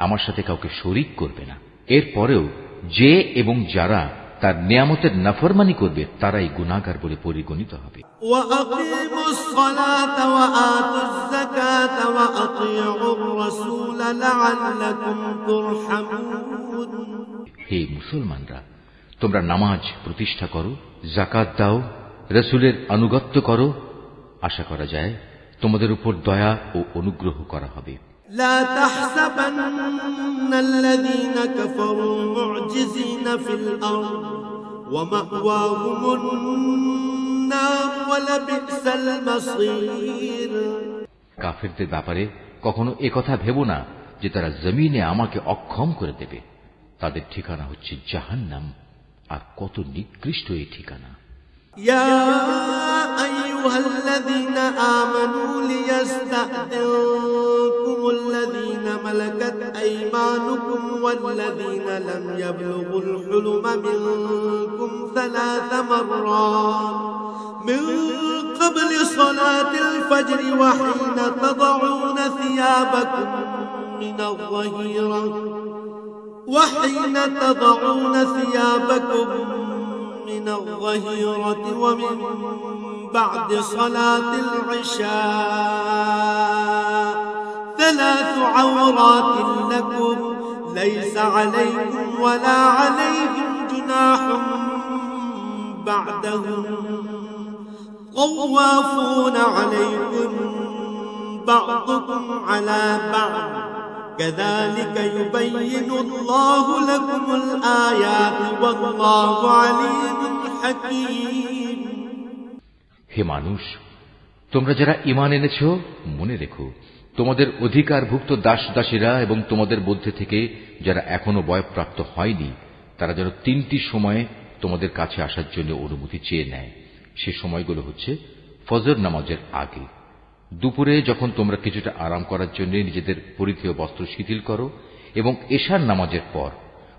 আমার সাথে কাউকে শরীক করবে না। এরপরেও যে এবং যারা তার নিয়ামতের নাফরমানি করবে তারাই গুনাহগার বলে পরিগণিত হবে। হে মুসলমানরা, তোমরা নামাজ প্রতিষ্ঠা করো, যাকাত দাও, রাসূলের আনুগত্য করো, আশা করা যায় তোমাদের উপর দয়া ও অনুগ্রহ করা হবে। لا تحسبن الذين كفروا معجزين في الأرض ومأواهم النار ولبئس المصير। কাফেরদের ব্যাপারে কখনো একথা ভেবো না যে তারা জমিনে আমাকে অক্ষম করে দেবে। তাদের ঠিকানা হচ্ছে জাহান্নাম, আর কত নিকৃষ্ট এই ঠিকানা। يا أيها الذين آمنوا ليستأذنكم الذين ملكت أيمانكم والذين لم يبلغوا الحلم منكم 3 مرات من قبل صلاة الفجر وحين تضعون ثيابكم من الظهيرة ومن بعد صلاة العشاء 3 عورات لكم ليس عليكم ولا عليهم جناح بعدهم طوافون عليكم بعضكم على بعض كذلك يبين الله لكم الآيات والله عليم حكيم। হে মানুষ, তোমরা যারা ঈমান এনেছ মনে রেখো, তোমাদের অধিকারভুক্ত দাস দাসীরা এবং তোমাদের মধ্যে থেকে যারা এখনো বয়ঃপ্রাপ্ত হয়নি তারা যেন 3টি সময়ে তোমাদের কাছে আসার জন্য অনুমতি চেয়ে নেয়। সে সময়গুলো হচ্ছে ফজর নামাজের আগে, দুপুরে যখন তোমরা কিছুটা আরাম করার জন্য নিজেদের পরিধেয় বস্ত্র শিথিল করো, এবং এশার নামাজের পর।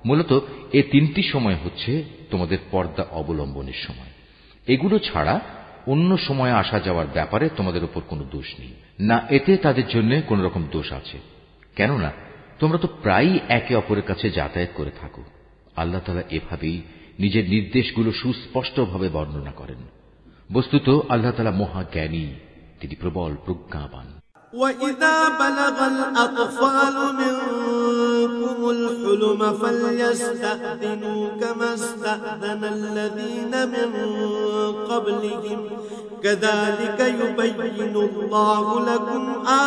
মূলত এই 3টি সময় হচ্ছে তোমাদের পর্দা অবলম্বনের সময়। এগুলো ছাড়া অন্য সময়ে আসা যাওয়ার ব্যাপারে তোমাদের উপর কোনো দোষ নেই, না এতে তাদের জন্য কোন রকম দোষ আছে, কেননা তোমরা তো প্রায়ই একে অপরের কাছে যাতায়াত করে থাকো। আল্লাহ তাআলা এভাবেই নিজের নির্দেশগুলো সুস্পষ্টভাবে বর্ণনা করেন। বস্তুত আল্লাহ তাআলা মহাজ্ঞানী, তিনি প্রবল প্রজ্ঞাবান। وَإِذَا بَلَغَ الْأَطْفَالُ مِنكُمُ الْحُلُمَ فَلْيَسْتَأْذِنُوا كَمَا اسْتَأْذَنَ الَّذِينَ مِن قَبْلِهِمْ كَذَلِكَ يُبَيِّنُ اللَّهُ لَكُمْ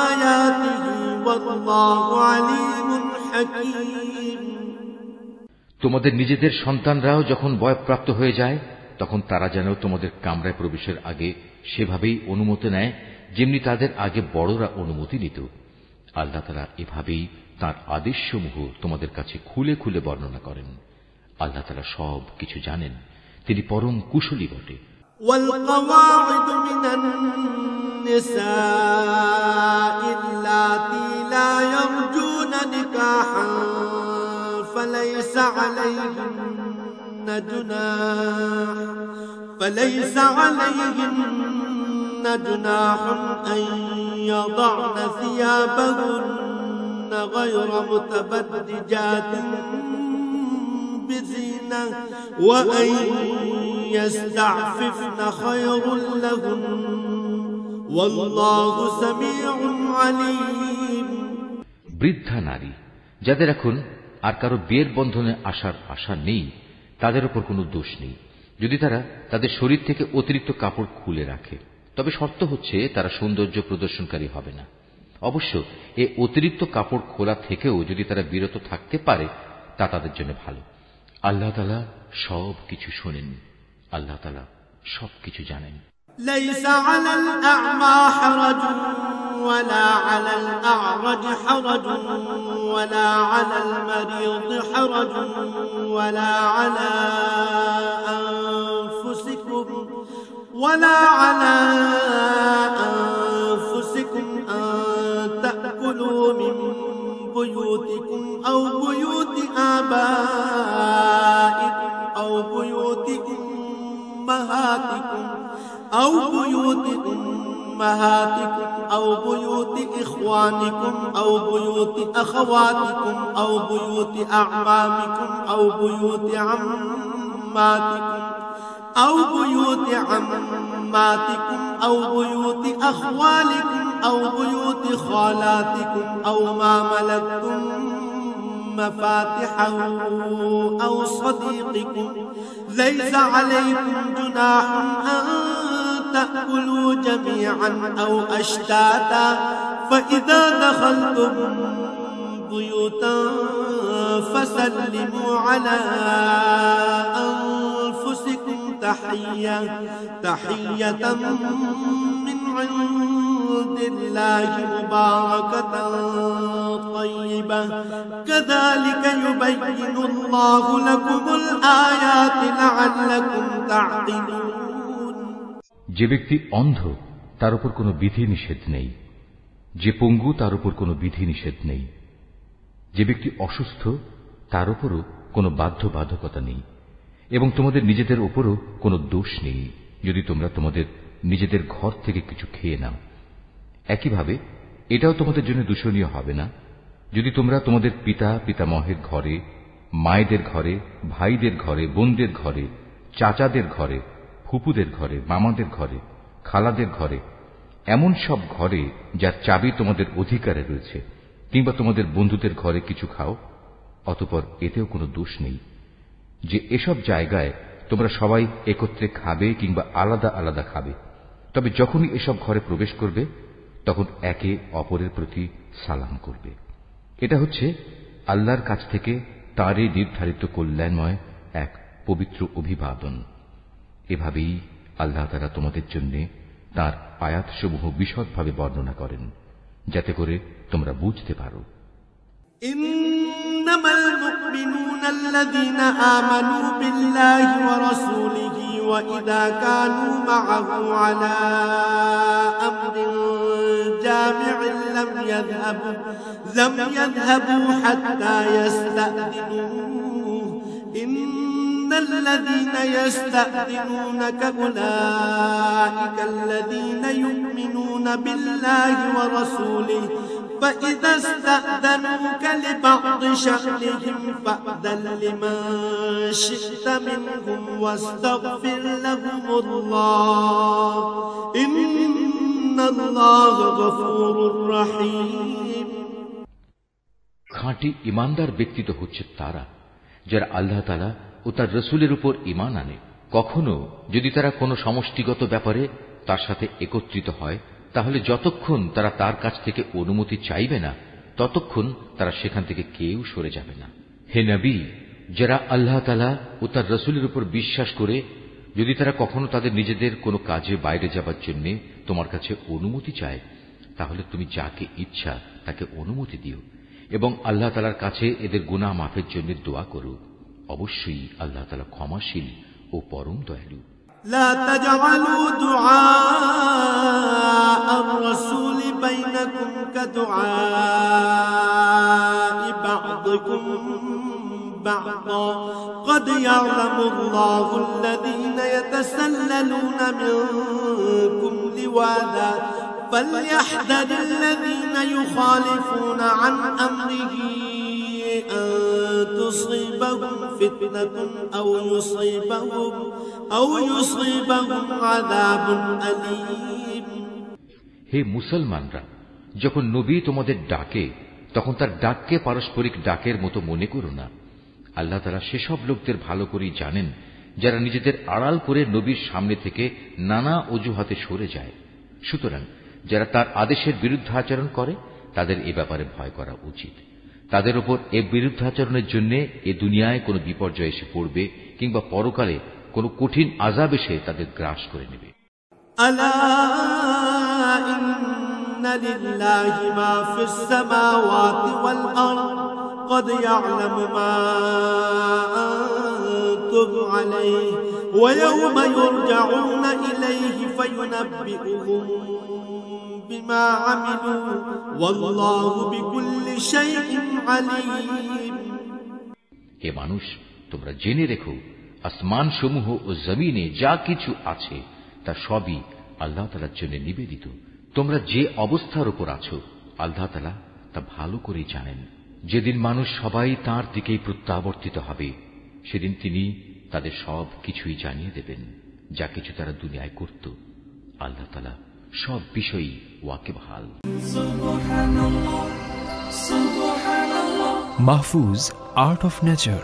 آيَاتِهِ وَاللَّهُ عَلِيمٌ حَكِيمٌ। তোমাদের নিজেদের সন্তানরাও যখন বয়ঃপ্রাপ্ত হয়ে যায়, তখন তারা যেন তোমাদের কামরায় প্রবেশের আগে সেভাবেই অনুমতি নেয়, যেমনি তাদের আগে বড়রা অনুমতি নিত। আল্লাহ তাআলা এভাবেই তাঁর আদেশসমূহ তোমাদের কাছে খুলে খুলে বর্ণনা করেন। আল্লাহ তাআলা সব কিছু জানেন, তিনি পরম কুশলী বটে। والقواعد من النساء اللاتي لا يرجون نكاحا فليس عليهن جناح أن يضعن ثيابهن غير متبرجات بزينة وأن يستعففن خير لهن والله سميع عليم। বৃদ্ধা নারী যাদের এখন আর কারো বিয়ের বন্ধনে আসার আশা নেই, তাদের উপর কোনো দোষ নেই যদি তারা তাদের শরীর থেকে অতিরিক্ত কাপড় খুলে রাখে। তবে শর্ত হচ্ছে তারা সৌন্দর্য প্রদর্শনকারী হবে না। অবশ্য এ অতিরিক্ত কাপড় খোলা থেকেও যদি তারা বিরত থাকতে পারে, তা তাদের জন্য ভালো। আল্লাহ তাআলা সব কিছু শোনেন, আল্লাহ তাআলা সব কিছু জানেন। ليس على الأعمى حرج ولا على الأعرج حرج ولا على المريض حرج ولا على أنفسكم أن تأكلوا من بيوتكم أو بيوت آبائكم أو بيوت أمهاتكم أو بيوت إخوانكم أو بيوت أخواتكم أو بيوت أعمامكم أو بيوت عماتكم أو بيوت أخوالكم أو بيوت خالاتكم أو ما ملكتم مفاتحه أو صديقكم ليس عليكم جناح أن تأكلوا جميعا أو أشتاتا فإذا دخلتم بيوتا فسلموا على أنفسكم تحية من عند الله مباركة طيبة كذلك يبين الله لكم الآيات لعلكم تعقلون। যে ব্যক্তি অন্ধ তার উপর কোনো বিধি নিষেধ নেই, যে পঙ্গু তার উপর কোনো বিধি নিষেধ নেই, যে ব্যক্তি অসুস্থ তার উপরও কোনো বাধ্যবাধকতা নেই, এবং তোমাদের নিজেদের উপরও কোনো দোষ নেই যদি তোমরা তোমাদের নিজেদের ঘর থেকে কিছু খেয়ে নাও। একইভাবে এটাও তোমাদের জন্য দূষণীয় হবে না যদি তোমরা তোমাদের পিতামহের ঘরে, মায়েদের ঘরে, ভাইদের ঘরে, বোনদের ঘরে, চাচাদের ঘরে, ফুপুদের ঘরে, মামাদের ঘরে, খালাদের ঘরে, এমন সব ঘরে যার চাবি তোমাদের অধিকারে রয়েছে, কিংবা তোমাদের বন্ধুদের ঘরে কিছু খাও, অতঃপর এতেও কোনো দোষ নেই যে এসব জায়গায় তোমরা সবাই একত্রে খাবে কিংবা আলাদা আলাদা খাবে। তবে যখনই এসব ঘরে প্রবেশ করবে তখন একে অপরের প্রতি সালাম করবে। এটা হচ্ছে আল্লাহর কাছ থেকে তারই নির্ধারিত কল্যাণময় এক পবিত্র অভিবাদন। এভাবেই আল্লাহ তাআলা তোমাদের জন্য তাঁর আয়াতসমূহ বিশদভাবে বর্ণনা করেন, যাতে করে তোমরা বুঝতে পারো। إنما المؤمنون الذين آمنوا بالله ورسوله وإذا كانوا معه على أمر جامع لم يذهبوا حتى يستأذنوه إن الذين يستأذنونك أولئك الذين يؤمنون بالله ورسوله فإذا استأذنوك لبعض شأنهم فأذن لمن شئت منهم واستغفر لهم الله إن الله غفور رحيم খাঁটি ইমানদার ব্যক্তি তো হচ্ছে তারা যারা আল্লাহ তাআলা ও তার রাসূলের উপর ঈমান আনে। কখনো যদি তারা কোনো সমষ্টিগত ব্যাপারে তার সাথে একত্রিত হয়, তাহলে যতক্ষণ তারা তার কাছ থেকে অনুমতি চাইবে না, ততক্ষণ তারা সেখান থেকে কেউ সরে যাবে না। হে নবী, যারা আল্লাহ তাআলা ও তার রাসূলের উপর বিশ্বাস করে যদি তারা কখনো তাদের নিজেদের কোনো কাজে বাইরে যাবার জন্য তোমার কাছে অনুমতি চায়, তাহলে তুমি যাকে ইচ্ছা তাকে অনুমতি দিও এবং আল্লাহ তাআলার কাছে এদের গুনাহ মাফের জন্য দোয়া করো। অবশ্যই আল্লাহ তাআলা ক্ষমাশীল ও পরম দয়ালু। لا تجعلوا دعاء الرسول بينكم كدعاء بعضكم بعضا قد يعلم الله الذين يتسللون منكم لواذا فليحذر الذين يخالفون عن أمره أن تصيبهم فتنة أو يصيبهم عذاب أليم হে মুসলমানরা, যখন নবী তোমাদের ডাকে তখন তার ডাককে পারস্পরিক ডাকের মতো মনে করো না। আল্লাহ তাআলা সেসব লোকদের ভালো করেই জানেন যারা নিজেদের আড়াল করে নবীর সামনে থেকে নানা অজুহাতে সরে যায়। সুতরাং যারা তার আদেশের বিরুদ্ধাচরণ করে তাদের এ ব্যাপারে ভয় করা উচিত। তাদের উপর এ বিরুদ্ধাচরণের জন্য এ দুনিয়ায় কোনো বিপর্যয় এসে পড়বে কিংবা পরকালে কোনো কঠিন আযাব এসে তাদের গ্রাস করে নেবে। আলা ইন্না লিল্লাহি মা ফিস সামাওয়াতি ওয়াল আরদ قد يعلم ما أنتم عليه ويوم يرجعون إليه فينبئهم بما عملوا والله بكل شيء عليم হে মানুষ, তোমরা জেনে রেখো আসমান সমূহ ও জমিনে যা কিছু আছে তা সবই আল্লাহ তাআলার জন্য নিবেদিত। তোমরা যে অবস্থার উপর আছো আল্লাহ তাআলা তা ভালো করেই জানেন। যেদিন মানুষ সবাই তাঁর দিকেই প্রত্যাবর্তিত হবে, সেদিন তিনি তাদের সব কিছুই জানিয়ে দেবেন, যা কিছু তারা দুনিয়ায় করত। আল্লাহ তাআলা সব বিষয়ই ওয়াকিবহাল। Mahfuz, art of nature.